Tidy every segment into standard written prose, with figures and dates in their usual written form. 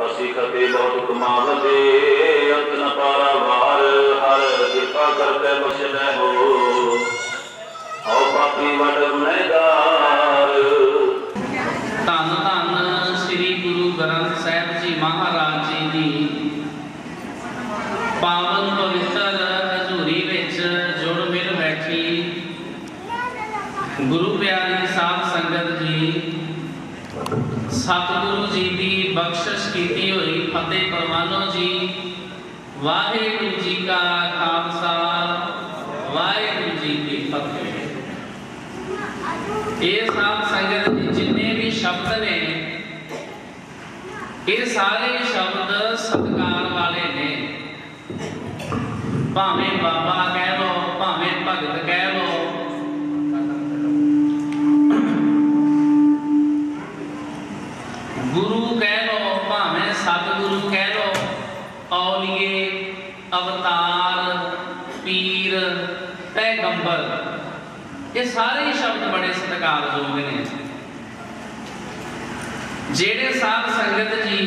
असी खते बहुत कमावते अंत न पारा वार हर कृपा करके बख्शदे हो आओ पापी वड गुनहगार। धन धन श्री गुरु ग्रंथ साहिब जी महाराज जी दी पावन पवित्र हजूरी विच जुड़ मिल बैठी गुरु प्यारी साध संगत जी, सतगुरु जी की बख्शिश की हुई फतेह परवानो जी। वाहिगुरु जी का खालसा वाहिगुरु जी की फतेह। ये साध संगत जी जिन्ने भी शब्द ने ये सारे शब्द सत्कार वाले ने, भावें बाबा कह लो भावें भगत कह लो, गुरु कह लो भावें सतगुरु कह लो, औलिए अवतार पीर पैगंबर, ये सारे शब्द बड़े सत्कारयोग ने। जेड़े साध संगत जी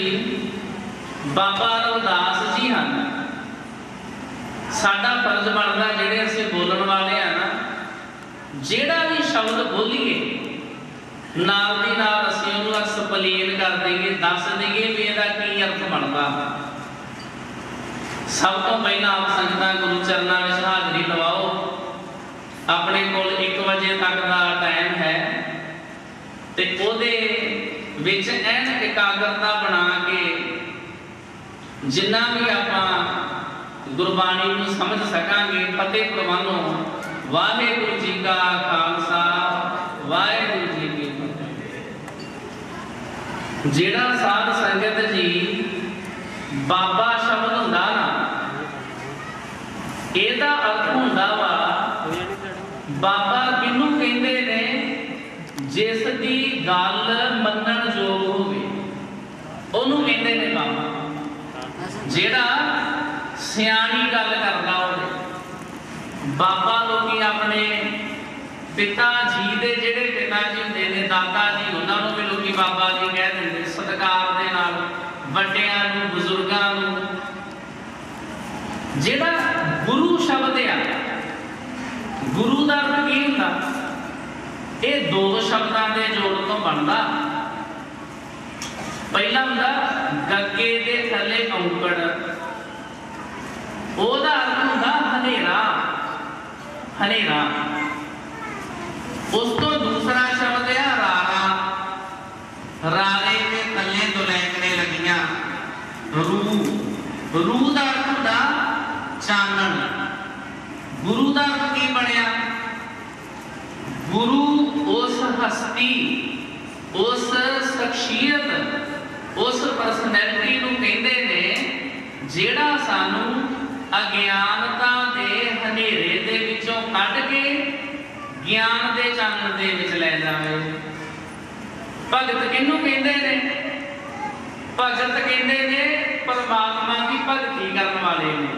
बाबा रविदास जी हैं, साडा फर्ज बनता जेड़े असीं बोलण वाले हैं ना, जेड़ा भी शब्द बोलीए नाल दी नाल असीं उहनूं एक्सप्लेन कर देंगे, दस देंगे भी इहदा की अर्थ बनता। सब तो पहला आप संगतां गुरु चरनां विच हाज़री लवाओ। अपने कोल 1 बजे तक का टाइम है ते ओहदे विच ऐन एकाग्रता बना के जिन्ना भी आपां गुरबाणी नूं समझ सकांगे। फतेह परवानो। वाहिगुरु जी का खालसा वाहिगुरु जी की फतेह। जेड़ा साध संगत जी बाबा शब्द हुंदा ना, ਇਹਦਾ अर्थ हुंदा वा बाबा किनू कहंदे ने, जिस दी गल मनण जोग होवे ओनू कहंदे ने बाबा। जेड़ा सियाणी गल करदा होवे बाबा। लोग अपने पिता जी दे जेड़े पिता जी हुंदे ने, दादा जी, उन्हां नूं भी लोग बाबा जी कह दिंदे सत्कार दे नाल, वड्डियां नूं बुजुर्गां नूं। जेड़ा गुरु शब्द आ, गुरु का अर्थ की हुंदा, ये 2 शब्दों के जोड़ तो बनता। पहला हुंदा गगे दे थले औंकड़, ओहदा अर्थ हुंदा हनेरा हनेरा। उस तो दूसरा शब्द है रारा, रारे के थले दुलैकने लगियां। रूह, रूह का अर्थ हुंदा चानन। गुरु का अर्थ की बनया? गुरु उस हस्ती, उस शख्सियत, उस परसनैलिटी नूं कहंदे ने जेड़ा सानू अज्ञानता दे हनेरे दे विचों कढ के ज्ञान दे चानन दे विच लै जावे। भगत किहनूं कहंदे ने? भगत कहंदे ने परमात्मा की भगती करन वाले ने।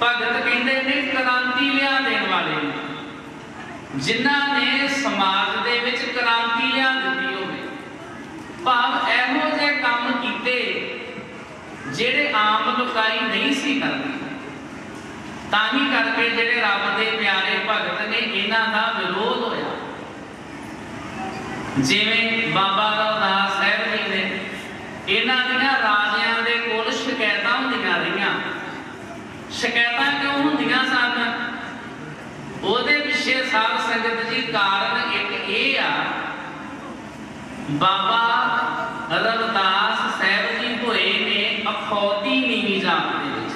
भगत कहंदे ने क्रांति लिया देण वाले ने, जिन्हां ने समाज दे विच क्रांति लिया दित्ती होवे। भाव इहो जिहे काम कीते जेड़े आम लोकाई नहीं सी करदी, तां ही करके जेड़े रब दे प्यारे भगत ने इन्हां दा विरोध होया। जिवें बाबा रविदास साहिब जी ने, इन्हां दीयां राजियां दे कोल शिकायतां हुंदियां रहियां। शिकायतां क्यों हुंदियां सन? ਉਹਦੇ ਪਿੱਛੇ ਸਾਧ संगत जी कारण एक ये आ, बाबा रविदास साहिब जी होए ने अखौती नीवी जात दे विच।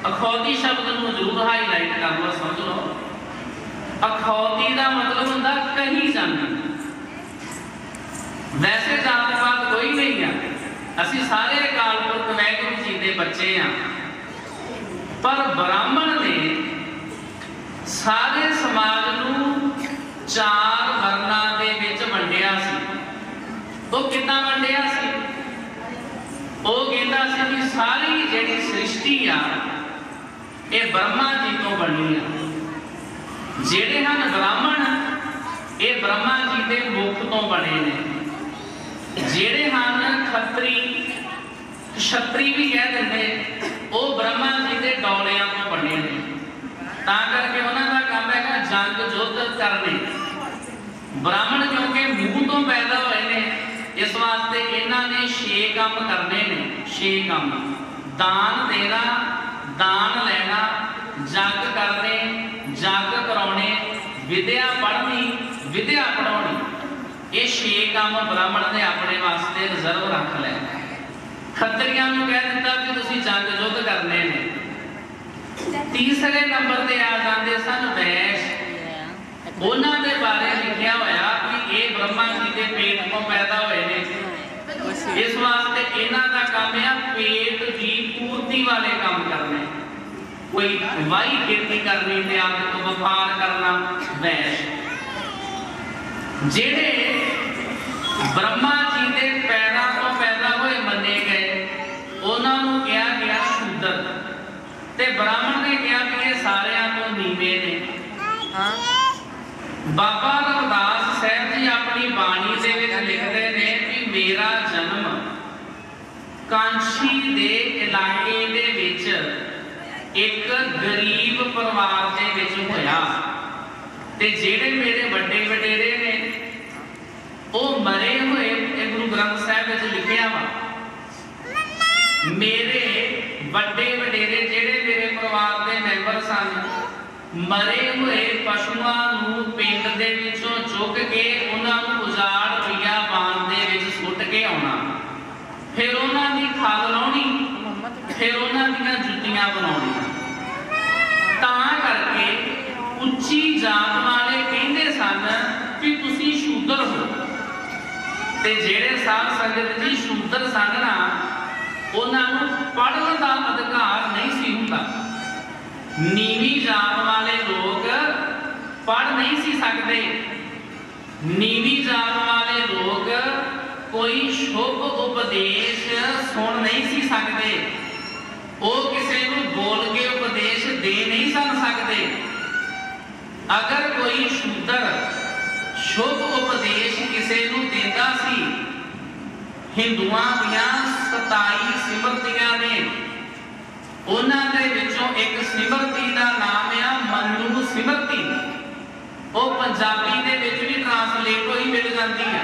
अखौती शब्द नूं जरूर हाईलाइट कर लो, समझ लो। अखौती का मतलब हुंदा कहीं जानी। वैसे जात पात कोई नहीं है, असीं सारे अकाल पुरख वाहिगुरू जी दे बच्चे हाँ, पर ब्राह्मण ने सारे समाज नूं 4 वर्णां दे विच वंडिया सी। वो कितना वंडिया सी? वो कहता सी कि सारी जिहड़ी सृष्टि आ ये ब्रह्मा जी तो बनी आ। जेड़े हन ब्राह्मण ये ब्रह्मा जी के मुख तो बने ने। जेड़े हन खत्री ਛਤਰੀ भी कह देंगे, वो ब्रह्मा जी के डौलियां तो बने ने, तां करके उन्होंने काम है जंग युद्ध करने। ब्राह्मण क्योंकि मूह तो पैदा हुए ने, इस वास्ते इन्हां ने 6 काम करने ने। 6 काम: दान देना, दान लेना, जग करने, जग कराने, विद्या पढ़नी, विद्या पढ़ानी। ये 6 काम ब्राह्मण ने अपने वास्ते रिजर्व रख लिया। खत्रियां नूं कह दिता कि तुसीं जंग युद्ध करने ने। तीसरे नंबर ते आ जाते सन वैश। उन्हां दे बारे लिखिया होया कि ये ब्रह्मा जी के पेट तो पैदा हुए ने, इस वास्ते इन्हां दा काम है पेट की पूर्ति वाले काम करने। कोई वाही खेती करनी ते आदि तो व्यापार करना, वैश। जेड़े ब्रह्मा जी के पैरों तो पैदा हुए मन्ने गए, उन्होंने कहा गया शूद्र, ते ब्राह्मण ने कहा कि ये सारियां तो नीवे ने। बाबा रविदास साहब जी अपनी बाणी दे विच लिखते हैं कि मेरा जन्म कांशी दे इलाके दे विच एक गरीब परिवार दे विच होया, ते जेड़े मेरे बड़े वडेरे ने वो मरे हुए। गुरु ग्रंथ साहिब विच लिखिया वा, मेरे बड़े वडेरे जेड़े मेरे परिवार के मैंबर सन, मरे हुए पशुआं नूं पिंड दे विचों चुक के उन्हां नूं उजाड़ बियाबान दे विच सुੱਟ के आउणा, फिर उन्हां दी खल लाउणी, फिर उन्हां दीयां जुत्तियां बनाउणीਆਂ। तां करके उच्ची जात वाले कहंदे सन कि तुसीं शूद्र हो, ते जेड़े साध संगत जी शूद्र सन ना, उन्हां नूं पढ़न दा अधिकार नहीं सी हुंदा। नीवी जात वाले लोग पढ़ नहीं सी सकते। नीवी जात वाले लोग कोई शुभ उपदेश सुन नहीं सी सकते, वो किसी को बोल के उपदेश दे नहीं सन सकते। अगर कोई शूद्र शुभ उपदेश किसी को देता सी, हिंदुआं दियां 27 सिमरतियां ने, उन्हां दे विचों एक सिमरती का नाम है मनु सिमरती। वो पंजाबी दे विच भी ट्रांसलेट होई मिल जाती है।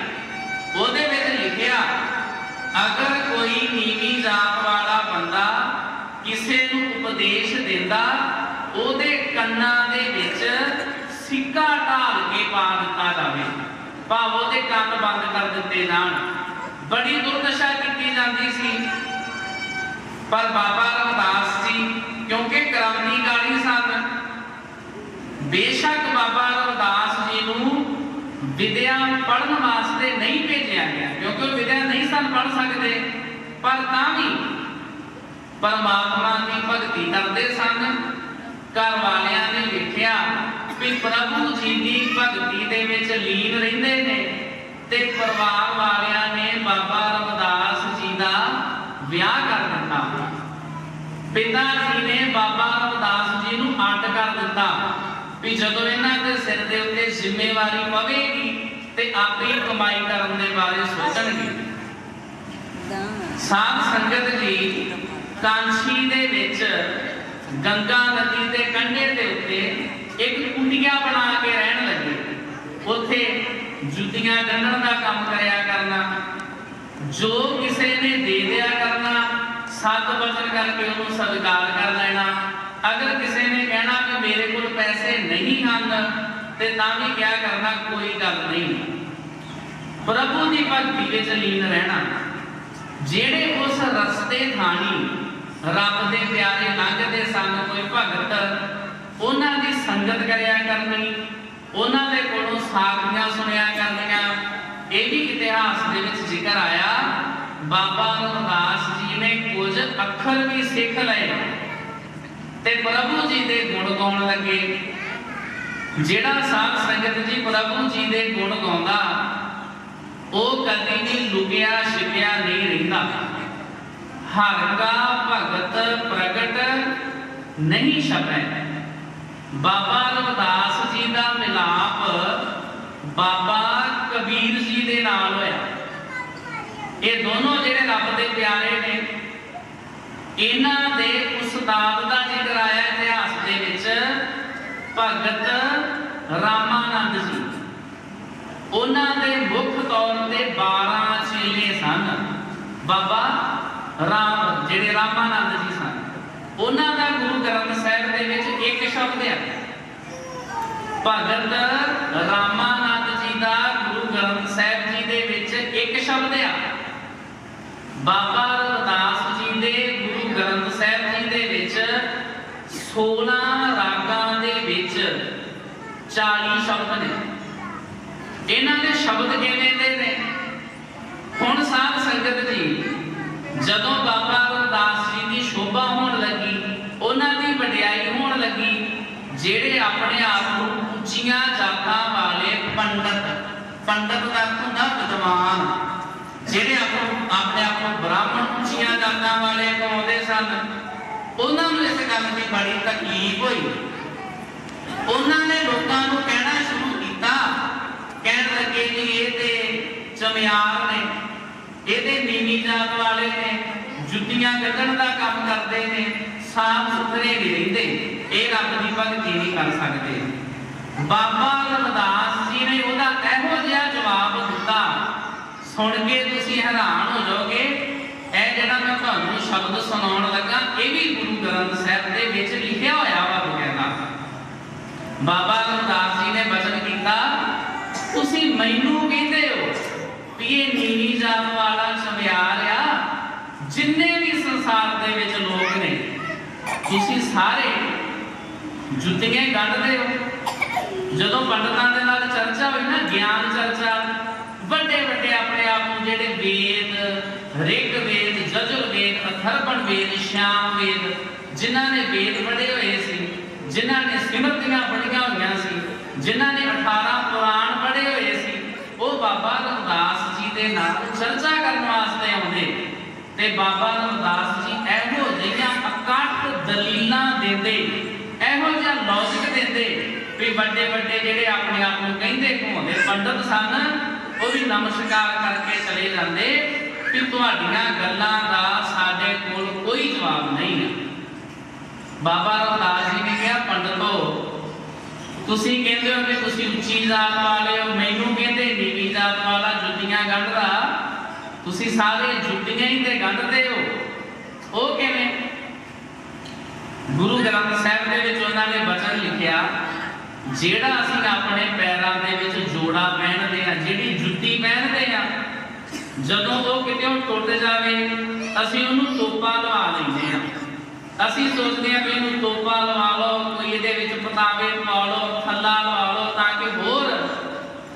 ਉਹਦੇ ਵਿੱਚ लिखिया, अगर कोई नीवी जात वाला बंदा किसी को उपदेश देता, ਉਹਦੇ ਕੰਨਾਂ ਦੇ ਵਿੱਚ सिक्का ढाल के पा दिता जाए, भाव ਉਹਦੇ ਕੰਨ बंद कर दिते जाण। बड़ी दुर्दशा की जाती सी। पर बाबा रविदास जी क्योंकि क्रांतिकारी सन, बेशक बाबा रविदास जी नूं विद्या पढ़न वास्ते नहीं भेजा गया, क्योंकि विद्या नहीं सन पढ़ सकते, पर तां भी परमात्मा की भगती करते सन। घर वालियां ने लिखिया कि प्रभु जी की भगती दे विच लीन रहिंदे ने, ते परिवार वालियां ने बाबा रविदास जी का विआह कर दिता। पिता जी ने बाबा रविदास जी नूं अड्ड कर दिता भी जदों इन्हां दे सिर दे उत्ते जिम्मेवारी पवेगी ते आपे ही कमाई करन दे बारे सोचणगे। साध संगत जी कांशी दे विच गंगा नदी के कंढे दे उत्ते एक कुटिया बना के रहन लगे। उत्थे जुतियां गंढण का काम करया करना, जो किसी ने दे दिया करना, सत वचन करके उन्होंने स्वीकार कर लेना। अगर किसी ने कहना कि मेरे को पैसे नहीं हैं तो तां भी क्या करना, कोई गल नहीं। प्रभु की भक्ति विच लीन रहना। जेड़े उस रस्ते थानी रब दे प्यारे लंघते सन, कोई भगत, उन्हां दी संगत करया करनी, उन्हां दे कोलों साखियां सुनिया करनियां। ये भी इतिहास दे विच जिक्र आया, बाबा रविदास जी ने कुछ अखर भी सीख लए ते प्रभु जी दे गुण गाउण लगे। जेड़ा साध संगत जी प्रभु जी दे गुण गाउंदा, वो कदी भी लुकिया छिपिया नहीं रहिंदा। हर का भगत प्रगट नहीं छपै। बाबा रविदास जी का मिलाप बाबा कबीर जी दे नाल होया। ये दोनों जेड़े रब दे प्यारे ने, इन्हां दे उस्ताद का जिक्र आया इतिहास दे विच, भगत रामानंद जी। उन्हां दे मुख तौर ते 12 चेले सन। बाबा राम जिहड़े रामानंद जी सन, उन्हां दा गुरु ग्रंथ साहिब दे विच एक शब्द है। भगत रामानंद जी का गुरु ग्रंथ साहिब जी दे विच एक शब्द है। बाबा रविदास जी दे गुरु ग्रंथ साहिब जी दे विच 16 रागां दे विच 40 शब्द ने। इन्हां दे शब्द किवें दे ने? हुण साध संगत जी, जदों बाबा रविदास जी की शोभा होण लगी, उन्हां दी वडियाई होण लगी, जेड़े अपने आप को उच्चियां जातां वाले पंडित, पंडित का अर्थ हुंदा विद्वान, जेड़े अपने आप को ब्राह्मण उच्चियां जातां वाले कहते सन, उन्हां नूं इस गल की बड़ी तकलीफ हुई। उन्हां ने लोकां नूं कहना शुरू किया, कहण लगे जी ये ते चमियार ने, ये ते नीवी जात वाले ने, जुत्तियां कड्ढण दा काम करते हैं, साफ सुथरे नहीं रहिंदे, ये रब की भगती नहीं कर सकते। बाबा रविदास जी ने उहदा इहो जिहा जवाब दिता, सुन के तुसीं हैरान हो जाओगे। यह जिहड़ा मैं तुहानूं शब्द सुणाउण लगा, ये भी गुरु ग्रंथ साहिब दे विच लिखिया होया वा बकायदा। बाबा रविदास जी ने वचन किया, तुसीं मैनूं कहंदे हो भी ये नीवी जात वाला चमियार आ, जिन्ने भी संसार दे विच लोग ने, तुसीं सारे जुत्तियां गढ़दे हो। जदों पंडितां दे नाल चर्चा हुई ना, ज्ञान चर्चा, वड्डे वड्डे अपने आप नूं जिहड़े वेद, ऋग वेद, यजुर्वेद, अथर्वण वेद, श्याम वेद, जिन्हां ने वेद पढ़े हुए सी, जिन्हां ने सिमरतियां पढ़ियां होईयां सी, जिन्हां ने 18 पुराण पढ़े हुए सी, वो बाबा रविदास जी दे नाल चर्चा करने वास्ते आउंदे। ते बाबा रविदास जी इहो जिहियां अकट दलीलां देंदे, इहो जिहा लॉजिक देंदे भी वड्डे वड्डे जिहड़े अपने आप नूं कहंदे घुमाउंदे पंडित सन, वो भी नमस्कार करके चले जाते कि तुहाडीआं गल्लां दा साडे कोल कोई जवाब नहीं है। बाबा रविदास जी ने कहा, पंडितो तुसीं कहंदे हो कि तुसीं उच्ची जात वाले हो, मैनूं कहंदे नीवी जात वाला, जुत्तियां गढ़दा, तुसीं सारे जुत्तियां ही ते गढ़दे हो, वो किवें? गुरु ग्रंथ साहिब दे विच उन्हां ने वचन लिखिया, जेड़ा असीं अपने पैरां दे विच जोड़ा पहनदे आ, जिहड़ी जुत्ती पहनदे आ, जदों वो किते टुट जावे, असीं उहनूं तोपा लवा लैंदे आ। असीं सोचते हैं भी इहनूं तोपा लवा लो, कोई इहदे विच पतावे पा लो, थल्ला लवा लो, ताकि होर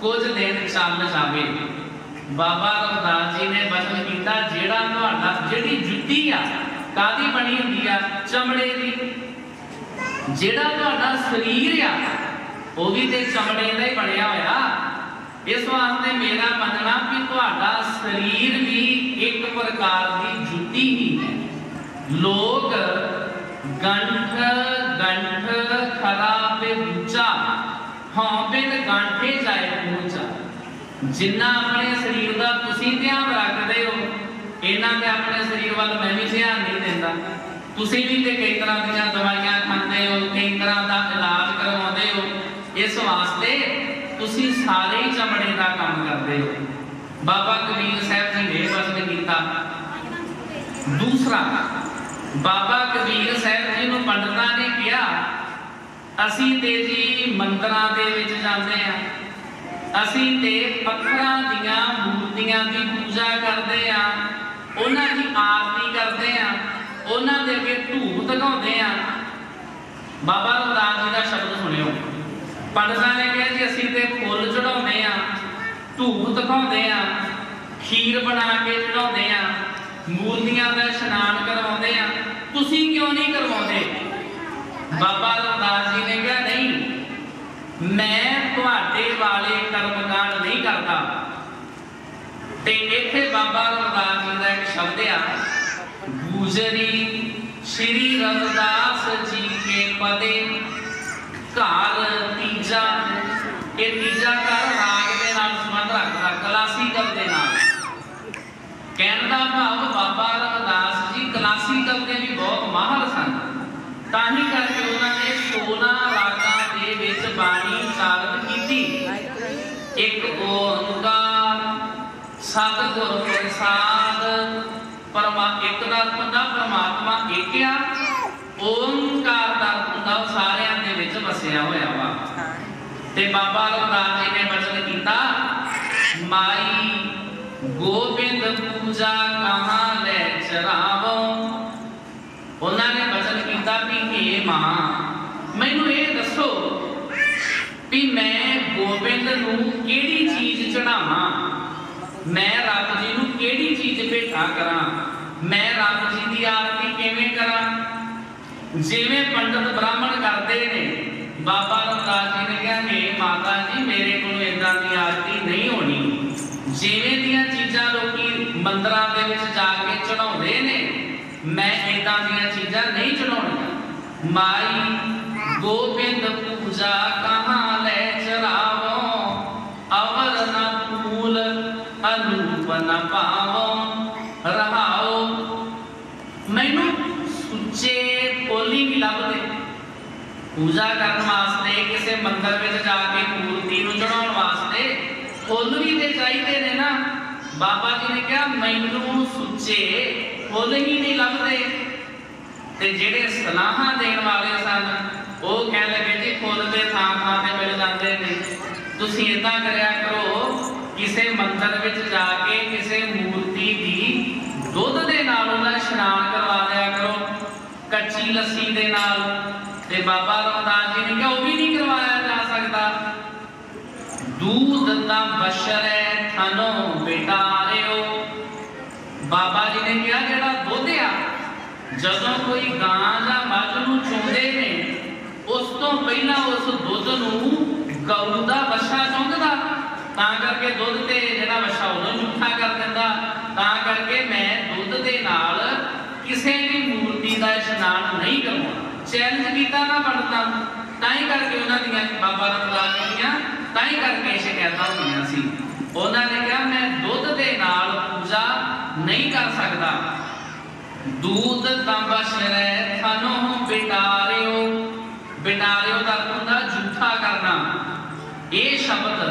कुछ दिन चल जावे। बाबा रविदास जी ने वचन किया, जेड़ा तुहाडा जिहड़ी जुत्ती आ कादी बनी हुंदी आ? चमड़े दी। जेड़ा तुहाडा शरीर आ वो भी ते चमड़े दा ही बनिया होया। इस वास्ते मेरा मनना भी तुहाडा शरीर भी एक प्रकार की जुत्ती ही है। लोग गंठ गंठ खरा पे बूचा, हाँ बिन गांठे जाए पहुंचा। जिन्ना अपने शरीर का तुसीं ध्यान रखते हो, इन्ना मैं अपने शरीर वाल मैं भी ध्यान नहीं देता। तुसीं भी ते कई तरह दी दवाइयां खाते हो, कई तरह का इलाज करवाते हो, इस वास्ते तुसीं सारे ही चमड़े का काम करते हो। बाबा कबीर साहब जी ने वचन किया। दूसरा, बाबा कबीर साहब जी नूं पंडितां ने कहा, असीं ते जी मंदिरां दे विच जांदे आ, असीं ते पत्थरां दीयां मूर्तियां दी पूजा करदे आ, उन्हां दी आरती करदे आ, उन्हां दे अगे धूप दिखाउंदे आ। बाबा रविदास जी दा शब्द सुनियो, पंडितां ने कहा जी असीं ते फुੱਲ चढ़ाउंदे आ, धूप दिखाउंदे आ, खीर बना के चढ़ाउंदे आ, मूर्तियां दा इशनान करवाउंदे आ, तुसीं क्यों नहीं करवाउंदे? बाबा रविदास जी ने कहा नहीं, मैं तुहाडे वाले कर्मकांड नहीं करता। ते इत्थे बाबा रविदास जी का एक शब्द आ, गुजरी श्री रविदास जी के पदे घर तीजा। ये तीजा घर राग के नाल संबंध रखता, क्लासीकल के नाल। कहने का भाव बाबा रविदास जी क्लासीकल के भी ਤਾਂ ਹੀ ਕਰਕੇ ਉਹਨਾਂ ਨੇ 16 ਰਾਗਾਂ ਦੇ ਵਿੱਚ ਬਾਣੀ ਉਚਾਰਨ ਕੀਤੀ। ਇੱਕ ਓੰਕਾਰ ਸਤਿਗੁਰ ਪ੍ਰਸਾਦ ਇੱਕ ਦਾ ਅਰਥ ਹੁੰਦਾ ਪਰਮਾਤਮਾ ਇੱਕ ਆ, ਓੰਕਾਰ ਦਾ ਅਰਥ ਹੁੰਦਾ ਉਹ ਸਾਰਿਆਂ ਦੇ ਵਿੱਚ ਵਸਿਆ ਹੋਇਆ ਵਾ। ਤੇ ਬਾਬਾ ਰਵਿਦਾਸ ਜੀ ਨੇ ਬਚਨ ਕੀਤਾ, ਮਾਈ ਗੋਬਿੰਦ ਪੂਜਾ ਕਹਾਂ ਲੈ ਚਰਾਵੋ। ਉਹਨਾਂ ਨੇ ਬਚਨ ਕੀਤਾ ਵੀ ਹੇ ਮਾਂ ਮੈਨੂੰ ਇਹ ਦੱਸੋ ਵੀ ਮੈਂ ਗੋਬਿੰਦ ਨੂੰ ਕਿਹੜੀ ਚੀਜ਼ ਚੜਾਵਾਂ, ਮੈਂ ਰੱਬ ਜੀ ਨੂੰ ਕਿਹੜੀ ਚੀਜ਼ ਭੇਟਾ ਕਰਾਂ, ਮੈਂ ਰੱਬ ਜੀ ਦੀ ਆਰਤੀ ਕਿਵੇਂ ਕਰਾਂ। ਜਿਵੇਂ ਪੰਡਤ ਬ੍ਰਾਹਮਣ ਕਰਦੇ ਨੇ, ਬਾਬਾ ਰਵਿਦਾਸ ਜੀ ਨੇ ਕਿਹਾ ਹੇ ਮਾਤਾ ਜੀ ਮੇਰੇ ਕੋਲ ਇਦਾਂ ਦੀ ਆਰਤੀ ਨਹੀਂ ਹੋਣੀ। ਜਿਵੇਂ ਦੀਆਂ ਚੀਜ਼ਾਂ ਲੋਕੀ ਮੰਦਰਾਂ ਦੇ ਵਿੱਚ ਜਾ ਕੇ ਚੜਾਉਂਦੇ ਨੇ, ਮੈਂ ਇਦਾਂ ਦੀਆਂ ਚੀਜ਼ਾਂ ਨਹੀਂ ਚੜਾਉਣੀਆਂ। ਮਾਈ ਗੋਬਿੰਦ ਪੂਜਾ ਕਹਾਂ ਲੈ ਚਰਾਵੋ, ਅਵਰ ਨ ਫੂਲ ਅਨੂਪ ਨ ਪਾਵੋ। ਰਹਾਓ ਮੈਨੂੰ ਸੁੱਚੇ ਫੁੱਲ ਹੀ ਨਹੀਂ ਲੱਭਦੇ ਪੂਜਾ ਕਰਨ ਵਾਸਤੇ, ਕਿਸੇ ਮੰਦਰ ਵਿੱਚ ਜਾ ਕੇ ਮੂਰਤੀ ਨੂੰ ਚੜਾਉਣ ਵਾਸਤੇ ਫੁੱਲ ਵੀ ਤੇ ਚਾਹੀਦੇ ਨੇ ਨਾ। ਬਾਬਾ ਜੀ ਨੇ ਕਿਹਾ ਮੈਨੂੰ ਸੁੱਚੇ ਫੁੱਲ ਹੀ ਨਹੀਂ ਲੱਭਦੇ। ਤੇ ਜਿਹੜੇ ਸਲਾਹਾਂ ਦੇਣ ਵਾਲੇ ਸਨ ਉਹ ਕਹਿ ਲਗੇ ਜੀ ਫੁੱਲ ਦੇ ਥਾਂ ਥਾਂ ਤੇ ਮਿਲ ਜਾਂਦੇ ਨੇ, ਤੁਸੀਂ ਇਦਾਂ ਕਰਿਆ ਕਰੋ ਕਿਸੇ ਮੰਦਰ ਵਿੱਚ ਜਾ ਕੇ ਕਿਸੇ ਮੂਰਤੀ ਦੀ ਦੁੱਧ ਦੇ ਨਾਲ ਉਹਦਾ ਇਸ਼ਨਾਨ ਕਰਵਾ ਦਿਆ ਕਰੋ, ਕੱਚੀ ਲੱਸੀ ਦੇ ਨਾਲ। ਤੇ ਬਾਬਾ ਰਵਿਦਾਸ ਜੀ ਨੇ ਕਿਹਾ ਉਹ ਵੀ ਨਹੀਂ ਕਰਵਾਇਆ ਜਾ ਸਕਦਾ। दूध दा बशरे थनो बिटारियो। बाबा जी ने कहा जेड़ा दुध आ जदों कोई गां या मੱਝ ਨੂੰ ਚੁੰਦੇ ਨੇ ਉਸ ਤੋਂ ਪਹਿਲਾਂ ਉਸ ਦੁੱਧ ਨੂੰ ਗਊ ਦਾ ਵਛਾ ਚੁੰਗਦਾ, ਤਾਂ ਕਰਕੇ ਦੁੱਧ ਤੇ ਜਿਹੜਾ ਵਛਾ ਉਹਨੂੰ ਝੂਠਾ ਕਰ ਦਿੰਦਾ। ਤਾਂ ਕਰਕੇ ਮੈਂ ਦੁੱਧ ਦੇ ਨਾਲ ਕਿਸੇ ਵੀ ਮੂਰਤੀ ਦਾ ਇਸ਼ਨਾਨ ਨਹੀਂ ਕਰਵਾਉਣਾ। ਚੈਲੰਜ ਕੀਤਾ ਨਾ ਬਣਦਾ, ਤਾਂ ਹੀ ਕਰਕੇ ਉਹਨਾਂ ਦੀਆਂ ਬਾਬਾ ਰਵਿਦਾਸ ਜੀ ਦੀਆਂ ਤਾਂ ਹੀ ਕਰਕੇ ਸ਼ਿਕਾਇਤਾਂ ਹੋਈਆਂ ਸੀ। ਉਹਨਾਂ ਨੇ ਕਿਹਾ ਮੈਂ ਦੁੱਧ ਦੇ ਨਾਲ ਪੂਜਾ ਨਹੀਂ ਕਰ ਸਕਦਾ। दूध तंबशरे थनो बिटारियो। बिटारियो का अर्थ होता झूठा करना। ये शब्द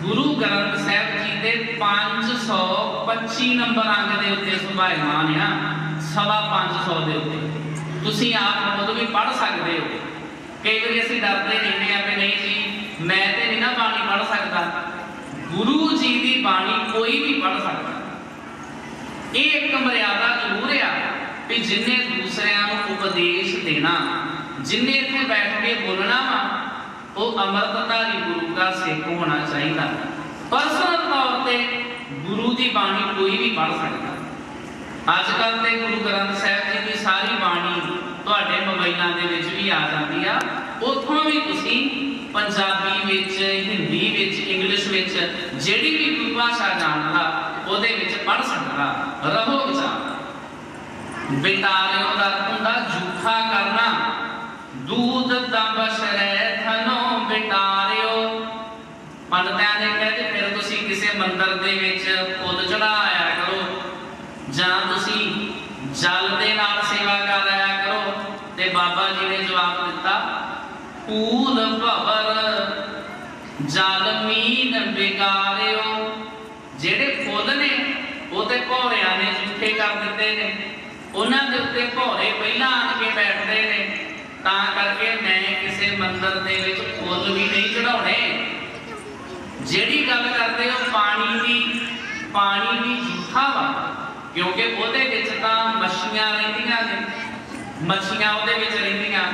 गुरु ग्रंथ साहिब जी के 525 नंबर अंक के उत्ते सुभायमान है, 550 के उत्ते। तुसी आप खुद भी पढ़ सकते हो। कई बार असीं डरते रहते हैं कि नहीं जी मैं तो नहीं ना बाणी पढ़ सकता। गुरु जी की बाणी कोई भी पढ़ सकता। एक मर्यादा जरूर है कि जिन्हें दूसरों को उपदेश देना, जिन्हें इतने बैठ के बोलना वा वो अमृतधारी गुरु का सिख होना चाहिए। पर्सनल तौर पर गुरु की बाणी कोई भी पढ़ सकता। अजकल तो गुरु ग्रंथ साहिब जी की सारी बाणी तुहाडे मोबाइलों के विच भी आ जाती है। उतों भी तुसी पंजाबी विच, हिंदी विच, इंग्लिश विच जिहड़ी भी कोई भाषा जानता ਉਹਦੇ ਵਿੱਚ पढ़ सकता। रहो विचार। बिटारियो का अर्थ होता झूठा करना। दूध तंबशरे थनो बिटारियो। पंडितां ने कहते फिर तुसी किसी मंदिर दे विच फुੱਲ चढ़ाया करो जां तुसी जल दे नाल सेवा कर आया करो। ते बाबा जी ने जवाब दिता फूल भवर जल मीन बिगारियो। ਜਿਹੜੇ ਫੁੱਲ ਨੇ ਉਹ ਤੇ ਭੌਰਿਆਂ ਨੇ ਝੂਠੇ ਕਰ ਦਿੱਤੇ ਨੇ, ਉਹਨਾਂ ਦੇ ਉੱਤੇ ਭੌਰੇ ਪਹਿਲਾਂ ਆਣ ਕੇ ਬੈਠਦੇ ਨੇ। ਤਾਂ ਕਰਕੇ ਮੈਂ ਕਿਸੇ ਮੰਦਰ ਦੇ ਵਿੱਚ ਫੁੱਲ ਵੀ ਨਹੀਂ ਚੜਾਉਣੇ। ਜਿਹੜੀ ਗੱਲ ਕਰਦੇ ਹੋ ਪਾਣੀ ਦੀ, ਪਾਣੀ ਵੀ ਝੂਠਾ ਵਾ, ਕਿਉਂਕਿ ਉਹਦੇ ਵਿੱਚ ਤਾਂ ਮੱਛੀਆਂ ਰਹਿੰਦੀਆਂ ਨੇ, ਮੱਛੀਆਂ ਉਹਦੇ ਵਿੱਚ ਰਹਿੰਦੀਆਂ।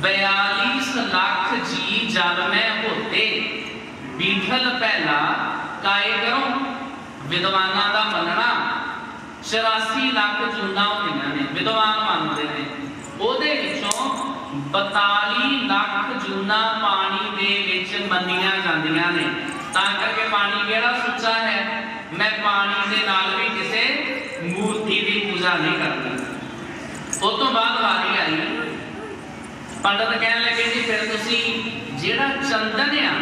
42 ਲੱਖ ਜੀ ਜਲ ਮੈਂ ਹੋਤੇ बीठल पहला काय करो। विद्वाना का मनना 84 लाख जूना होंदियां ने, विद्वान मानते हैं। ਉਹਦੇ ਵਿੱਚੋਂ 42 ਲੱਖ ਜੂਨਾ ਪਾਣੀ ਦੇ ਵਿੱਚ ਮੰਨੀਆਂ ਜਾਂਦੀਆਂ ਨੇ। ਤਾਂ ਕਰਕੇ ਪਾਣੀ ਕਿਹੜਾ ਸੁੱਚਾ ਹੈ। ਮੈਂ ਪਾਣੀ ਦੇ ਨਾਲ ਵੀ ਕਿਸੇ ਮੂਰਤੀ ਦੀ ਪੂਜਾ ਨਹੀਂ ਕਰਦੀ। ਉਸ ਤੋਂ ਬਾਅਦ ਵਾਰੀ ਆਈ, ਪੰਡਤ ਕਹਿਣ ਲੱਗੇ ਜੀ ਫਿਰ ਤੁਸੀਂ ਜਿਹੜਾ ਚੰਦਨ ਆ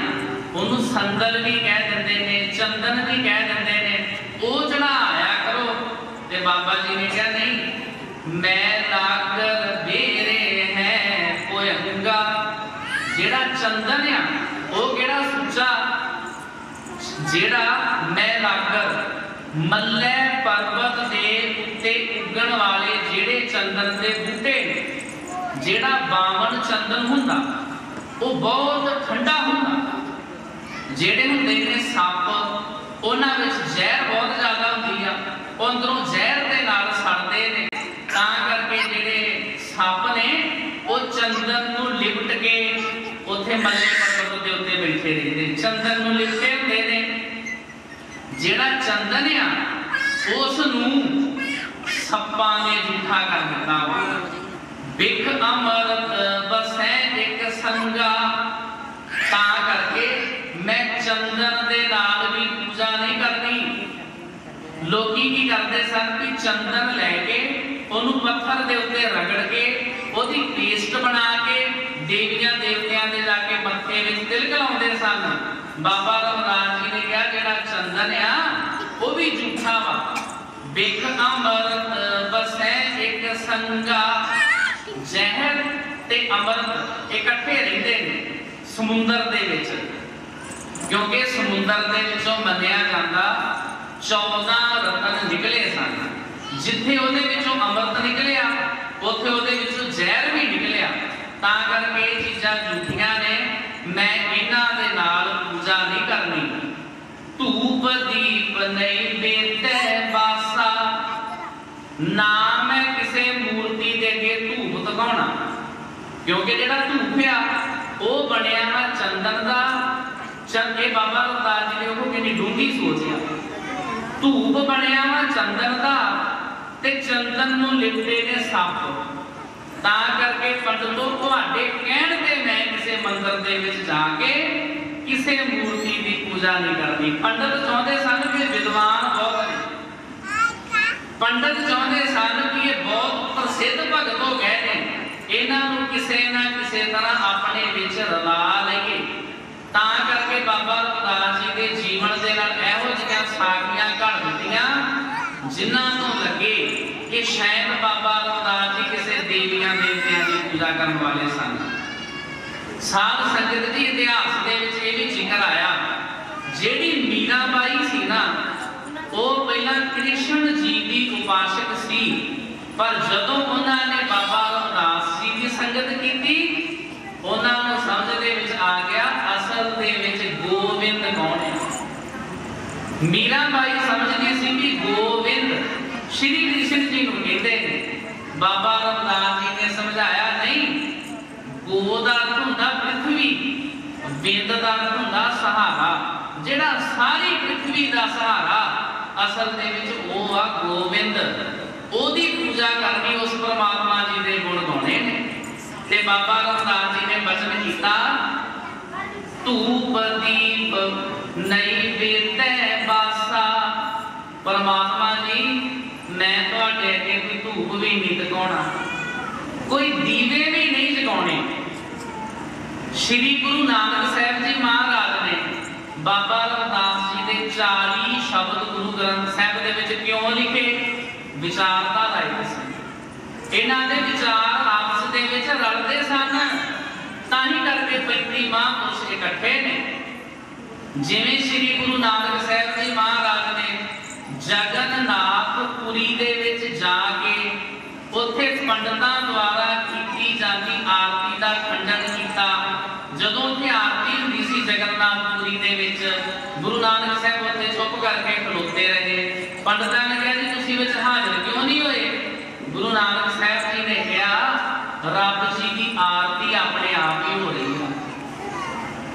ਉਹਨੂੰ ਸੰਦਲ ਵੀ ਕਹਿ ਦਿੰਦੇ ਨੇ, ਚੰਦਨ ਵੀ ਕਹਿ ਦਿੰਦੇ ਨੇ, ਉਹ ਚੜਾਇਆ ਕਰੋ। ਤੇ ਬਾਬਾ ਜੀ ਨੇ ਕਿਹਾ ਨਹੀਂ, ਮੈਂ ਲਾਗਰ ਬੇਰੇ चंदन आ वो किहड़ा सुच्चा जिहड़ा मैलागर मल्लै पर्वत दे उत्ते उगण वाले जिहड़े चंदन दे बूटे जिहड़ा बावन चंदन हुंदा वो बहुत ठंडा हुंदा। जिहड़े हुंदे ने सप उन्हां विच जहर बहुत ज़्यादा हुंदी आ, अंदरों जहर दे नाल सड़दे ने, तां करके जिहड़े सप ने वो चंदन नूं लिपट के उत्थे मल्ले पर्वत दे उत्ते बैठे रहिंदे, चंदन नूं लिपटे हुंदे ने। जिहड़ा चंदन आ उस नूं सप्पां ने झूठा कर दित्ता वा। बिख अमृत बसै एक संगा, तां करके मैं चंदन दे नाल भी पूजा नहीं करनी। लोकी की करते सन कि चंदन लैके ओनू पत्थर दे उत्ते रगड़ के ओदी पेस्ट बना के देवियां देवतियां दे जाके मत्थे विच तिलक लाउंदे सन। बाबा रमदास जी ने कहा जिहड़ा चंदन आ वो भी झूठा वा। बिख अमृत बसै एक संगा, जहर ते अमृत इकट्ठे रहिंदे ने समुंदर दे विच, क्योंकि समुंदर दे विचों मन्निया जांदा 14 रतन निकले सन। जिथे उहदे विचों अमृत निकलिया उत्थे उहदे विचों जहर भी निकलिया, तां करके ये चीज़ां झूठियां ने, मैं इन्हां दे नाल पूजा नहीं करनी। धूप दीप नहीं बेते बासा, ना मैं किसी मूर्ति दे अगे धूप तकाउणा, क्योंकि जिहड़ा धूप आ वो बनिया वा चंदन दा। चंगे बाबा रमदास जी ने वो कितनी डूंगी सोच आ। धूप बनिया वा चंदन दा ते चंदन नूं लिपटे ने सप, तां करके पंडितों तुहाडे कहण ते मैं किसी मंदिर दे विच जाके किसी मूर्ति की पूजा नहीं करती। पंडित चाहते सन कि विद्वान बहुत ने, पंडित चाहते सन कि ये बहुत प्रसिद्ध भगत हो गए ने, इन्हां नूं किसी ना किसी तरह अपने विच रला लईए। तां करके बाबा रमदास जी के जीवन के नाल इहो जिहियां साखियां घड़ दित्तियां जिन्हां नूं लगे कि शायद बाबा रमदास जी किसी देवियां देवतियां की पूजा करने वाले सन। साध संगत जी इतिहास दे विच इह भी जिक्र आया, जिहड़ी मीराबाई सी ना वो पहला कृष्ण जी की उपासक सी, पर जदों उन्होंने बाबा रमदास जी की संगत की उन्होंने समझ दे विच आ गया असल दे विच गोविंद कौन है। मीराबाई समझदी सी कि गोविंद श्री कृष्ण जी नूं कहते हैं। बाबा रमदास जी ने समझाया नहीं, गो दा अर्थ हुंदा पृथ्वी, विंद दा अर्थ हुंदा सहारा, जिहड़ा सारी पृथ्वी दा सहारा असल दे विच ओह आ गोविंद। ओदी पूजा करनी, उस परमात्मा जी दे गुण गाउने ने। ते बाबा रमदास जी ने वचन किया, धूप दीप नहीं बेते बासा, परमात्मा जी मैं तुहाडे अगे कोई धूप भी नहीं तकाउणा, कोई दीवे भी नहीं जगाउणे। श्री गुरु नानक साहब जी महाराज ने बाबा रमदास जी के 40 शब्द गुरु ग्रंथ साहब दे विच क्यों लिखे? विचारधारा सी। इन्हां दे विचार आपस दे विच रलदे सन, ताही करके 35 महापुरुष इकट्ठे ने। जिवें श्री गुरु नानक साहब जी महाराज ने जगन्नाथपुरी दे विच जाके उत्थे पंडितां द्वारा कीती जाती आरती दा खंडन कीता। जदों उत्थे आरती हुंदी सी जगन्नाथपुरी दे विच, गुरु नानक साहब उत्थे चुप करके खलोते रहे। पंडितां ने कहा जी तुसीं विच हाज़र क्यों नहीं होए? गुरु नानक साहब जी ने कहा रब जी की आरती अपने आप ही हो रही है।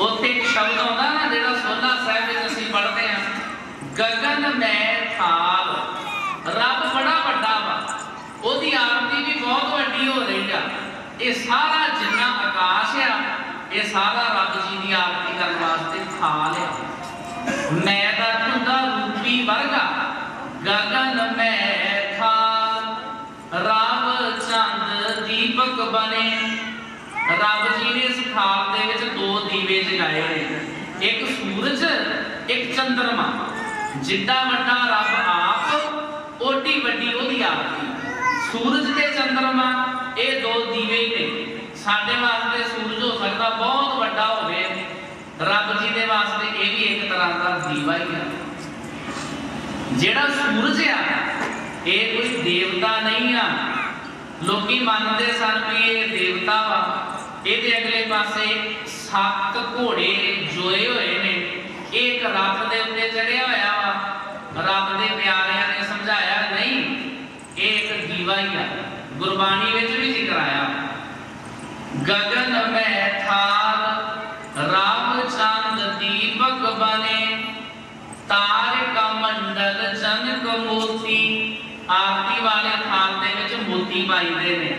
उत्थे एक शब्द आउंदा ना जिहड़ा सोहला साहब विच असीं पढ़दे हां, गगन में थाल, रब बड़ा वड्डा वा, ओदी आरती भी बहुत वड्डी हो रही है। ये सारा जिन्ना आकाश आ, ये सारा रब जी की आरती करने वास्ते थाल है। मैं दा हुंदा रूपी वर्गा, गगन में थाल, रब चंद दीपक बने। रब जी ने इस थाल दे विच 2 दीवे जगाए ने, एक सूरज एक चंद्रमा। जिद्दा वड्डा रब आप ओडी वड्डी ओदी आरती। सूरज ते चंद्रमा ये 2 दीवे ने। साडे वास्ते सूरज हो सकता बहुत वड्डा हो रब जी के वास्ते ये भी एक तरह का दीवा ही है। जिहड़ा सूरज आ ये कोई देवता नहीं आ, लोकी मानते सन भी ये देवता वा। ये अगले पासे 7 घोड़े जोए हुए ने, एक रथ के उत्ते चढ़िया होया वा। रब के प्यारिਆਂ ने समझाया नहीं ये एक दीवा ही है। गुरबाणी विच भी जिक्र आया गगन में थाल राम चंद दीपक बने, तारका मंडल जनक मोती। आरती वाले थाल दे विच मोती पाईदे ने।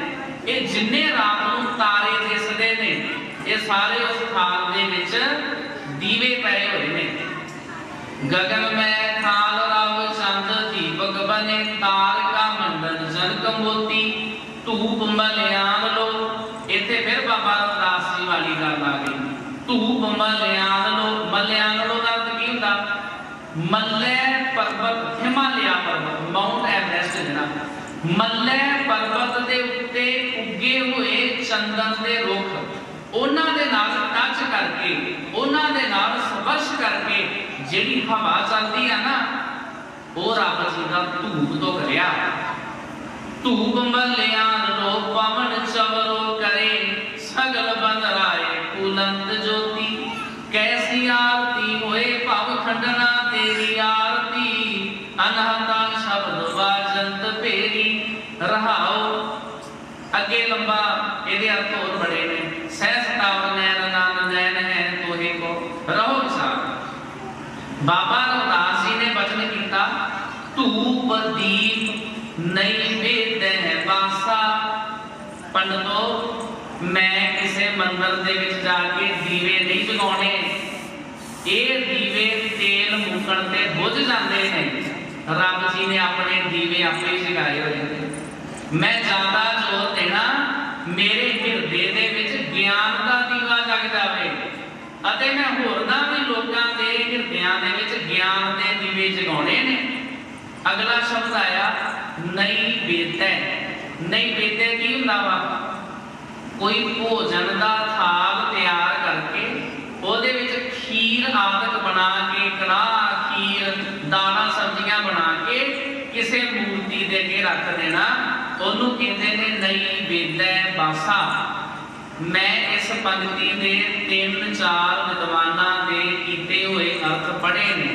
ये जिन्ने रात नूं तारे दिसदे ने ये सारे उस थाल दे विच दीवे पए होए ने। गगन में थाल राम चंद दीपक बने, तारका मंडल जनक मोती। धूप मलियान लो, इत्थे फिर बाबा रविदास जी वाली गल आ गई। धूप मलियान लो, मलियान लो का अर्थ की हुंदा? मल्लै पर्वत, हिमालय पर्वत, माउंट एवरेस्ट जिहड़ा मल्लै पर्वत दे उत्ते उगे हुए चंदन दे रुख उन्हां दे नाल टच करके, उन्हां दे नाल स्पर्श करके जिहड़ी हवा चलदी है ना वो रब जी दा धूप तो करिया। धूप मलियान लो पवन चवरो करे, सगल बन राए कुलंद ज्योति। कैसी आरती होए भव खंडना तेरी आरती, अनहता शब्द बाजंत पेरी। रहाओ अगे लंबा ये अर्थ और बड़े ने। सह सतावर नैन नान नैन है तोहे को रहो विसार। बाबा रविदास जी ने वचन किया धूप दीप नैवेद्य है बासा। पंडितो मैं किसी मंदिर दे विच जाके दीवे नहीं जगाने, ये दीवे तेल मुकण ते बुझ जाते हैं। रब जी ने अपने दीवे आपे ही जगाए हुए हैं। मैं ज्यादा जोर देना मेरे हिरदे दे विच ज्ञान का दीवा जग जावे अते मैं होरना भी लोगों के हिरदियां दे विच ज्ञान के दीवे जगाने ने। अगला शब्द आया नैवेद्य। नैवेद्य की हुंदा वा? कोई भोजन का थाल तैयार करके ਉਹਦੇ ਵਿੱਚ खीर आदक बना के, कड़ाह खीर दाना सब्जियां बना के किसी मूर्ति दे के रख देना, ਉਹਨੂੰ कहते ने नैवेद्य बासा। मैं इस पंक्ति के 3-4 विद्वानां दे कीते हुए अर्थ पढ़े ने।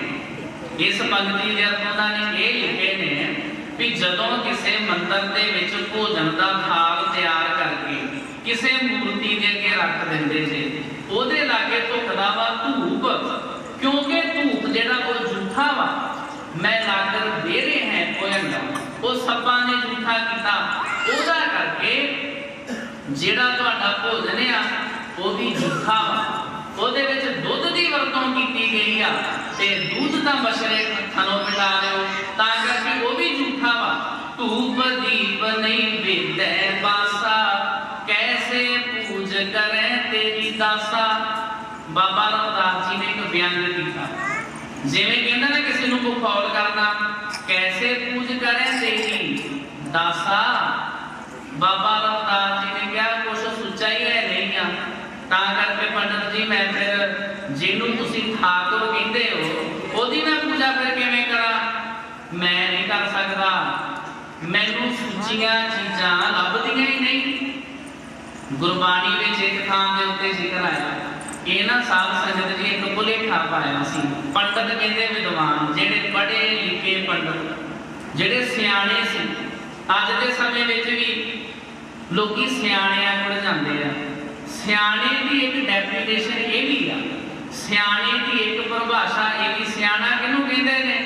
इस पंक्ति के अर्थ उन्होंने ये लिखे ने भी जदों किसी मंदिर दे विच भोजन का थाल तैयार करके किसी मूर्ति दे अगे रख देंदे जे, ਉਹਦੇ लागे धुखदा वा धूप, क्योंकि धूप जिहड़ा वो झूठा वा। मैं लागर बेरे हैं कोयंदा वो सप्पां ने झूठा कीता, ਉਹਦਾ करके जिहड़ा तुहाडा भोजन आ वो भी झूठा वा। ਉਹਦੇ ਵਿੱਚ ਦੁੱਧ ਦੀ ਵਰਤੋਂ ਕੀਤੀ ਗਈ ਆ ਤੇ ਦੁੱਧ ਦਾ ਮਸ਼ਰੇ ਥਨੋਂ ਮਿਟਾ ਲਿਓ, ਤਾਂ ਕਰਕੇ ਉਹ ਵੀ ਝੂਠਾ ਵਾ। ਧੂਪ ਦੀਪ ਨਹੀਂ ਵੇਦੈ ਬਾਸਾ, कैसे पूज करें तेरी दासा। बाबा रविदास जी ने एक बयान किया, जिवें कहंदा ना किसी नूं बुखौल करना, कैसे पूज करें तेरी दासा। बाबा रविदास जी ने कहा कुछ सुच्चा ही है नहीं आ, तां करके पंडित जी मैं फिर जिन्हों तुसीं ठाकुर कहंदे हो ओदी मैं पूजा फिर किवें करा? मैं नहीं कर सकदा, मैनूं सुच्चियां चीज़ां लभदियां ही नहीं। गुरबाणी में एक थां के उत्ते जिक्र आया, ये ना साध संगत जी एक भुलेखा पाया सी। पंडित कहते विद्वान जेडे पढ़े लिखे पंडित जेडे सियाणे सी, अज के समय में भी लोग सियाणियां कोल जांदे आ। सियाणे की एक डेफिनेशन ये भी आ, सियाणे की एक परिभाषा ये भी, सियाणा किहनूं कहंदे ने?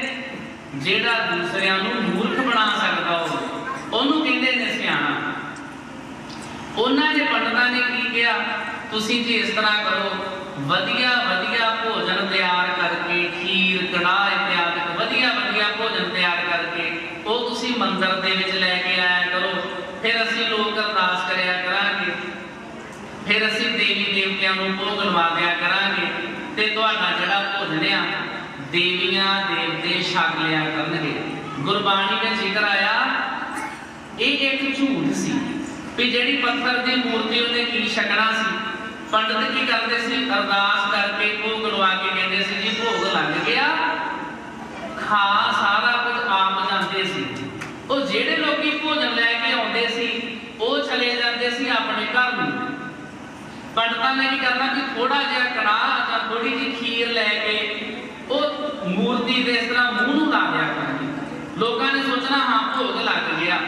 जेड़ा दूसरियां नूं मूर्ख बना सकदा हो ओनूं कहंदे ने सियाणा। उन्होंने पंडितां ने की किया, तुसीं जी इस तरह करो, वधिया वधिया भोजन तैयार करके खीर कड़ाह इत्यादि वधिया वधिया भोजन तैयार करके वो तुसीं मंदिर दे विच लैके आया करो, फिर असीं लोक अरदास करिया करांगे, फिर असीं देवी देवतियां नूं भोग लवा दिया करांगे ते तुहाडा जिहड़ा भोजन आ देवियां देवते छक लिया करनगे। गुरबाणी में जिक्र आया ये एक झूठ सी भी जिहड़ी पत्थर की मूर्ति उन्हें की छकना सी, पंडित की करते सी अरदास करके भोग लवा के कहते सी जी भोग लग गया, खा सारा कुछ आप जाते सी। वो जेड़े लोग भोजन लैके आते सी वो चले जाते सी अपने घर में। पंडितां ने की करना कि थोड़ा जिहा कड़ाह या थोड़ी जी खीर लैके वो मूर्ति दे इस तरह मूँह नूं ला दिया करनी। लोगों ने सोचना हाँ भोग लग गया,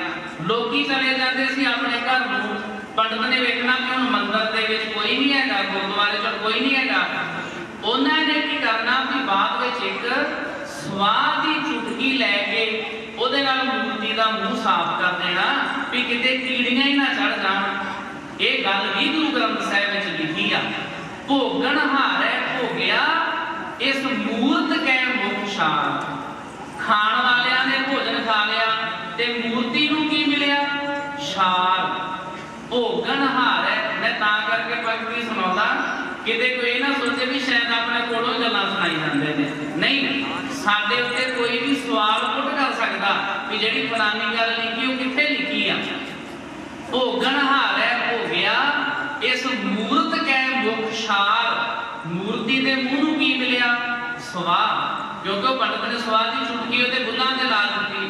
लोग चले जाते सी अपने घर में। पंडित ने वेखना कि हुण मंदिर दे विच कोई नहीं है, गुरुद्वारे च कोई नहीं है। उन्होंने की करना कि बाद विच एक स्वाद की चुटकी लैके उहदे नाल मूर्ति का मूँह साफ कर देना भी किते कीड़ियां ही ना चढ़ जाण। ये गल भी गुरु ग्रंथ साहिब विच लिखी आ। भोगण हारै भोगिया इस मूर्त कै मुख शार। खाण वालियां ने भोजन खा लिया ते मूर्ति नूं की मिलिया? शार। भोगण हारै मैं तां करके पंक्ति सुणाउंदा किते कोई ना सोचे भी शायद अपने कोलों गल्लां सुनाई जांदे ने। नहीं, साडे उत्ते कोई भी सवाल पुट कर सकदा भी जिहड़ी फलानी गल लिखी वो कित्थे लिखी आ। भोगण हारै भोगिया इस मूर्त कै मुख शार। मूर्ति दे मूँह नूं की मिलिया? स्वाद। क्योंकि पंडित ने स्वाद की चुटकी उहदे बुल्लां ते ला दित्ती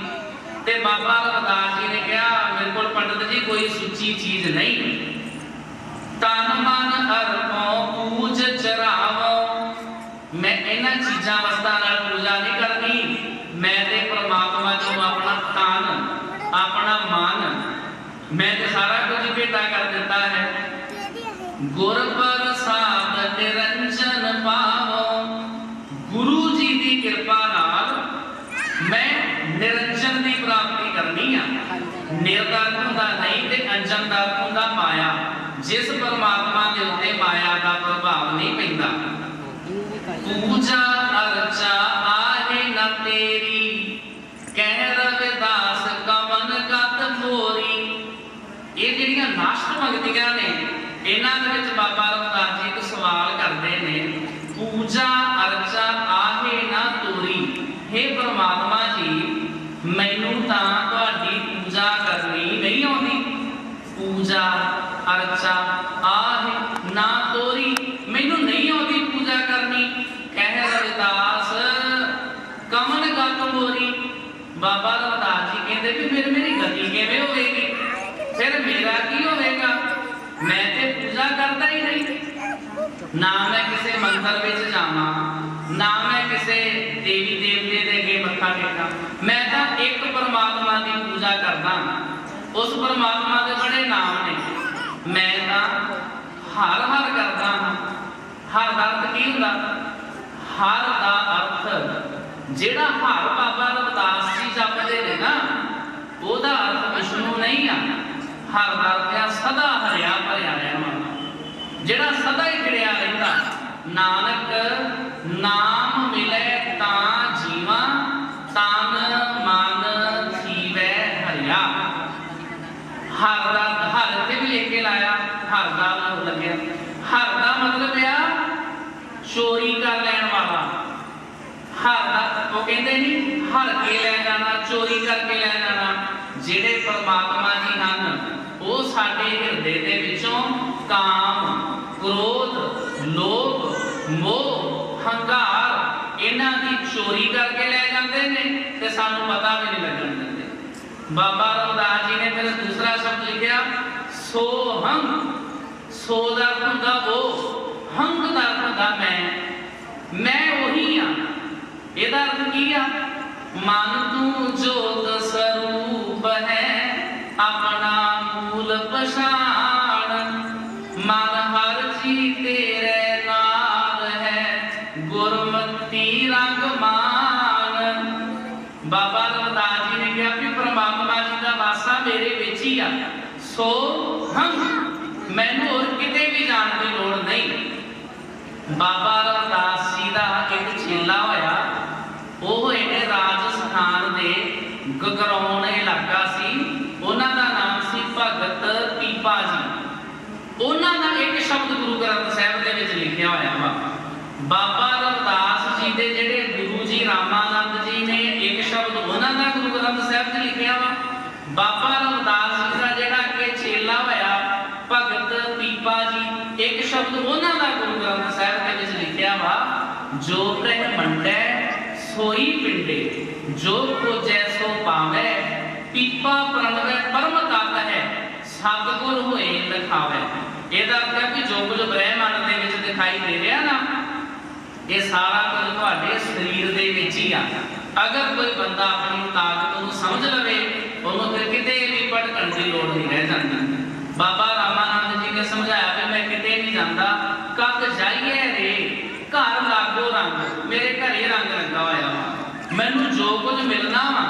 ते बाबा रविदास जी ने कहा मेरे को पंडित जी कोई सुची चीज नहीं। तन मन अर्पों पूज चरावो। मैं इन्हां चीज़ां वस्तां नाल पूजा नहीं करनी, मैं ते परमात्मा जो अपना तन अपना मन मैं तो सारा कुछ भेटा कर देता है। गुर प्रसाद निरंजन पावो। गुरु जी की कृपा नाल मैं निरंजन की प्राप्ति करनी आ। निरदर्द हुंदा नहीं ते अंजन दर्द हुंदा माया। जिस परमात्मा के उत्ते माया का प्रभाव नहीं पैंदा। पूजा अर्चा आहे न तेरी कह रविदास कवन गत मोरी। ये जिहड़ियां नाश्त पंक्तियां ने इन्हां दे विच बाबा रविदास जी एक सवाल करते हैं। पूजा अर्चा आहे न तोरी। हे परमात्मा जी मैनू तां तुहाडी पूजा करनी नहीं आउंदी। पूजा अर्चा आहे ना तोरी। मैनू नहीं आउंदी पूजा करनी। कह रविदास कमन गत मोरी। बाबा रविदास जी कहते भी फिर मेरी गति किवें होवेगी, फिर मेरा की होवेगा? मैं ते पूजा करता ही नहीं। ना मैं किसी मंदिर विच जावां, ना मैं किसी देवी देवते दे अगे मत्था टेकां। मैं तां एक परमात्मा की पूजा करदा। उस परमात्मा के बड़े नाम ने। मैं तां हर हर करदा हां। हर का अर्थ की हुंदा? हर का अर्थ जिहड़ा हर बाबा रविदास जी जपदे ने ना ओहदा अर्थ विष्णु नहीं आ। हर का अर्थ सदा हरिया भरिया रहना, जिहड़ा सदा ही खिड़िया रहिंदा। नानक नाम मिले तां जीवा तन मन थीवै हरिया। हर का हर इत्थे भी लिख के लाया, हर का लग्या। हर का मतलब आ चोरी कर लैण वाला। हर का वो कहते नहीं हर के लै जाना, चोरी करके लै जाना। जिहड़े परमात्मा जी हन वो साडे हिरदे दे विचों काम क्रोध लोभ मोह हंकार इन्हां दी चोरी करके लै जांदे ने ते सानू पता भी नहीं लगन दिंदे। बाबा रविदास जी ने फिर दूसरा शब्द लिखिया सो हंग। सो दा अर्थ हुंदा वो, हंग दा अर्थ हुंदा मैं वही हाँ। इहदा अर्थ की आ? मन तू जोत स्वरूप है अपना मूल पछाण। मन हर जी तेरे नाल है गुरमति रंग मान। बाबा रविदास जी ने कहा कि परमात्मा जी का वासा मेरे विच ही आ। सो हम मैनू होर किते भी जाण की लोड़ नहीं। बाबा रविदास जी का एक चेला होया, वो इहने राजस्थान के गगरौन इलाका सी। उन्हां दा नाम सी भगत पीपा जी। उन्हां दा एक शब्द गुरु ग्रंथ साहिब दे विच लिखिया होया वा। बाबा रविदास जी दे जिहड़े गुरु जी रामानंद जी ने एक शब्द उन्हां दा गुरु ग्रंथ साहिब च लिखिया वा। बाबा रविदास जी का जिहड़ा कि चेला होया भगत पीपा जी एक शब्द ਉਹਨਾਂ ਦਾ ਗੁਰੂ ਗ੍ਰੰਥ ਸਾਹਿਬ ਦੇ ਵਿੱਚ ਲਿਖਿਆ ਵਾ, ਜੋ ਪ੍ਰਹਿ ਮੰਡੈ ਸੋਈ ਪਿੰਡੇ, ਜੋ ਖੋਜੈ ਸੋ ਪਾਵੈ, ਪੀਪਾ ਪ੍ਰਣਵੈ ਪਰਮ ਤਤ ਹੈ, ਸਤਿਗੁਰ ਹੋਏ ਲਿਖਾਵੈ। ਇਹਦਾ ਅਰਥ ਹੈ ਕਿ ਜੋ ਕੁਝ ਬ੍ਰਹਿਮੰਡ ਦੇ ਵਿੱਚ ਦਿਖਾਈ ਦੇ ਰਿਹਾ ਨਾ, ਇਹ ਸਾਰਾ ਕੁਝ ਤੁਹਾਡੇ ਸਰੀਰ ਦੇ ਵਿੱਚ ਹੀ ਆ। ਅਗਰ ਕੋਈ ਬੰਦਾ ਆਪਣੀ ਤਾਕਤ ਨੂੰ ਸਮਝ ਲਵੇ, ਉਹਨੂੰ ਫਿਰ ਕਿਤੇ ਵੀ ਭਟਕਣ ਦੀ ਲੋੜ ਨਹੀਂ ਰਹਿ ਜਾਂਦੀ। ਬਾਬਾ ਰਾਮਾਨੰਦ ਜੀ ਨੇ ਸਮਝਾਇਆ ਵੀ ਮੈਂ ਕਿਤੇ ਨਹੀਂ ਜਾਂਦਾ, ਕਦ ਜਾਈਏ ਰੇ ਘਰ ਲਾਗੋ ਰੰਗ, ਮੇਰੇ ਘਰੇ ਰੰਗ ਲੱਗਾ ਹੋਇਆ ਵਾ, ਮੈਨੂੰ ਜੋ ਕੁਝ ਮਿਲਣਾ ਵਾ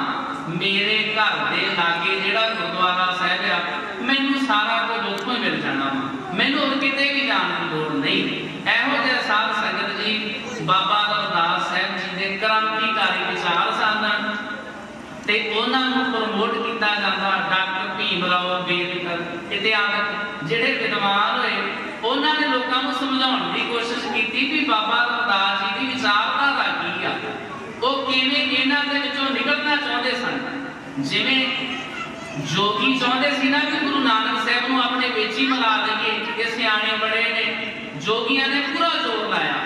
ਮੇਰੇ ਘਰ ਦੇ ਲਾਗੇ ਜਿਹੜਾ ਗੁਰਦੁਆਰਾ ਸਾਹਿਬ ਆ, ਮੈਨੂੰ ਸਾਰਾ ਕੁਝ ਉੱਥੋਂ ਹੀ ਮਿਲ ਜਾਣਾ ਵਾ, ਮੈਨੂੰ ਹੋਰ ਕਿਤੇ ਵੀ ਜਾਣ ਦੀ ਲੋੜ ਨਹੀਂ। ਇਹੋ ਜਿਹੇ ਸਾਧ ਸੰਗਤ ਜੀ ਬਾਬਾ ਰਵਿਦਾਸ ਸਾਹਿਬ ਜੀ ਦੇ ਕ੍ਰਾਂਤੀਕਾਰੀ ਵਿਚਾਰ ਸਨ ਤੇ ਉਹਨਾਂ ਨੂੰ ਪ੍ਰਮੋਟ ਕੀਤਾ ਜਾਂਦਾ। ਡਾਕਟਰ ਭੀਮ ਰਾਓ ਅੰਬੇਦਕਰ ਇਤਿਹਾਸਕ ਜਿਹੜੇ ਵਿਦਵਾਨ ਹੋਏ, ਉਹਨਾਂ ਨੇ ਲੋਕਾਂ ਨੂੰ ਸਮਝਾਉਣ ਦੀ ਕੋਸ਼ਿਸ਼ ਕੀਤੀ ਵੀ ਬਾਬਾ ਰਵਿਦਾਸ ਜੀ ਦੀ ਵਿਚਾਰਧਾਰਾ ਕੀ ਆ, ਉਹ ਕਿਵੇਂ ਇਹਨਾਂ ਦੇ ਵਿੱਚੋਂ ਨਿਕਲਣਾ ਚਾਹੁੰਦੇ ਸਨ। ਜਿਵੇਂ ਜੋਗੀ ਚਾਹੁੰਦੇ ਸੀ ਨਾ ਕਿ ਗੁਰੂ ਨਾਨਕ ਸਾਹਿਬ ਨੂੰ ਆਪਣੇ ਵਿੱਚ ਹੀ ਮਿਲਾ ਦਈਏ, ਇਹ ਸਿਆਣੇ ਬੜੇ ਨੇ, ਜੋਗੀਆਂ ਨੇ ਪੂਰਾ ਜ਼ੋਰ ਲਾਇਆ।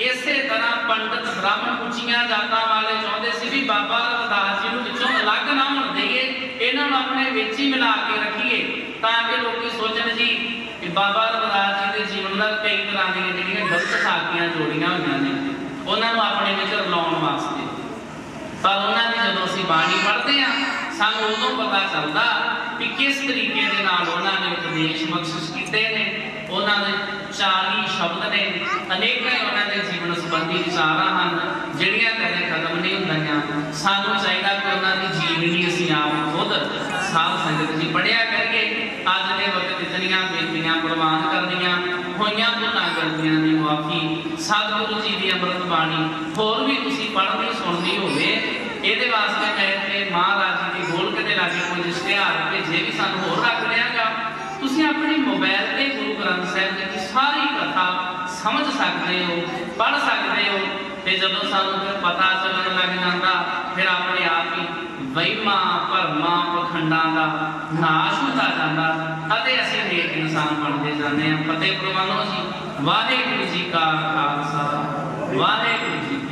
ਇਸੇ ਤਰ੍ਹਾਂ ਪੰਡਤ ਬ੍ਰਾਹਮਣ ਉੱਚੀਆਂ ਜਾਤਾਂ ਵਾਲੇ ਚਾਹੁੰਦੇ ਸੀ ਵੀ ਬਾਬਾ ਰਵਿਦਾਸ ਜੀ ਨੂੰ ਵਿੱਚੋਂ ਅਲੱਗ ਨਾ ਹੋਣ ਦੇਈਏ, ਇਹਨਾਂ ਨੂੰ ਆਪਣੇ ਵਿੱਚ ਹੀ ਮਿਲਾ ਕੇ ਰੱਖੀਏ, ਤਾਂ ਕਿ ਲੋਕੀ ਸੋਚਣ ਜੀ ਕਿ ਬਾਬਾ ਰਵਿਦਾਸ ਜੀ ਦੇ ਜੀਵਨ ਨਾਲ ਕਈ ਤਰ੍ਹਾਂ ਦੀਆਂ ਜਿਹੜੀਆਂ ਗਲਤ ਸਾਖੀਆਂ ਜੋੜੀਆਂ ਹੋਈਆਂ ਨੇ, ਉਹਨਾਂ ਨੂੰ ਆਪਣੇ ਵਿੱਚ ਰਲਾਉਣ ਵਾਸਤੇ। ਪਰ ਉਹਨਾਂ ਦੀ ਜਦੋਂ ਅਸੀਂ ਬਾਣੀ ਪੜ੍ਹਦੇ ਹਾਂ, ਸਾਨੂੰ ਉਦੋਂ ਪਤਾ ਚੱਲਦਾ ਕਿ ਕਿਸ ਤਰੀਕੇ ਦੇ ਨਾਲ ਉਹਨਾਂ ਨੇ ਉਪਦੇਸ਼ ਬਖਸ਼ਿਸ਼ ਕੀਤੇ ਨੇ। ਉਹਨਾਂ ਦੇ 40 ਸ਼ਬਦ ਨੇ, ਅਨੇਕਾਂ ਉਹਨਾਂ ਦੇ ਜੀਵਨ ਸੰਬੰਧੀ ਵਿਚਾਰਾਂ ਹਨ ਜਿਹੜੀਆਂ ਕਦੇ ਖਤਮ ਨਹੀਂ ਹੁੰਦੀਆਂ। ਸਾਨੂੰ ਚਾਹੀਦਾ ਕਿ ਉਹਨਾਂ ਦੀ ਜੀਵਨੀ ਅਸੀਂ ਆਪ ਖੁਦ ਸਾਧ ਸੰਗਤ ਜੀ ਪੜ੍ਹਿਆ ਕਰੀਏ। ਅੱਜ ਦੇ ਵਕਤ ਇਤਨੀਆਂ ਬੇਨਤੀਆਂ ਪ੍ਰਵਾਨ ਕਰਨੀਆਂ ਹੋਈਆਂ, ਭੁੱਲਾਂ ਗਲਤੀਆਂ ਦੀ ਮੁਆਫੀ, ਸਤਿਗੁਰੂ ਜੀ ਦੀ ਅੰਮ੍ਰਿਤ ਬਾਣੀ ਹੋਰ ਵੀ ਤੁਸੀਂ ਪੜ੍ਹਨੀ ਸੁਣਨੀ ਹੋਵੇ, ਇਹਦੇ ਵਾਸਤੇ ਮੈਂ ਤੇ ਮਹਾਰਾਜ ਜੀ ਦੀ ਗੋਲਕ ਦੇ ਲਾਗੇ ਕੁਝ ਇਸ਼ਤਿਹਾਰ ਭੇਜੇ ਵੀ ਸਾਨੂੰ ਹੋਰ ਰੱਖ ਲਿਆਗਾ। ਤੁਸੀਂ ਆਪਣੇ ਮੋਬਾਈਲ ਤੇ ਗੁਰੂ ਗ੍ਰੰਥ ਸਾਹਿਬ ਦੀ ਸਾਰੀ ਕਥਾ ਸਮਝ ਸਕਦੇ ਹੋ, ਪੜ੍ਹ ਸਕਦੇ ਹੋ, ਤੇ ਜਦੋਂ ਸਾਨੂੰ ਫਿਰ ਪਤਾ ਚੱਲਣ ਲੱਗ ਜਾਂਦਾ, ਫਿਰ ਆਪਣੇ ਆਪ ਹੀ ਵਹਿਮਾਂ ਭਰਮਾਂ ਪਖੰਡਾਂ ਦਾ ਨਾਸ਼ ਹੁੰਦਾ ਜਾਂਦਾ ਅਤੇ ਅਸੀਂ ਨੇਕ ਇਨਸਾਨ ਬਣਦੇ ਜਾਂਦੇ ਹਾਂ। ਫਤਿਹ ਪ੍ਰਵਾਨੋ ਜੀ। ਵਾਹਿਗੁਰੂ ਜੀ ਕਾ ਖਾਲਸਾ, ਵਾਹਿਗੁਰੂ ਜੀ।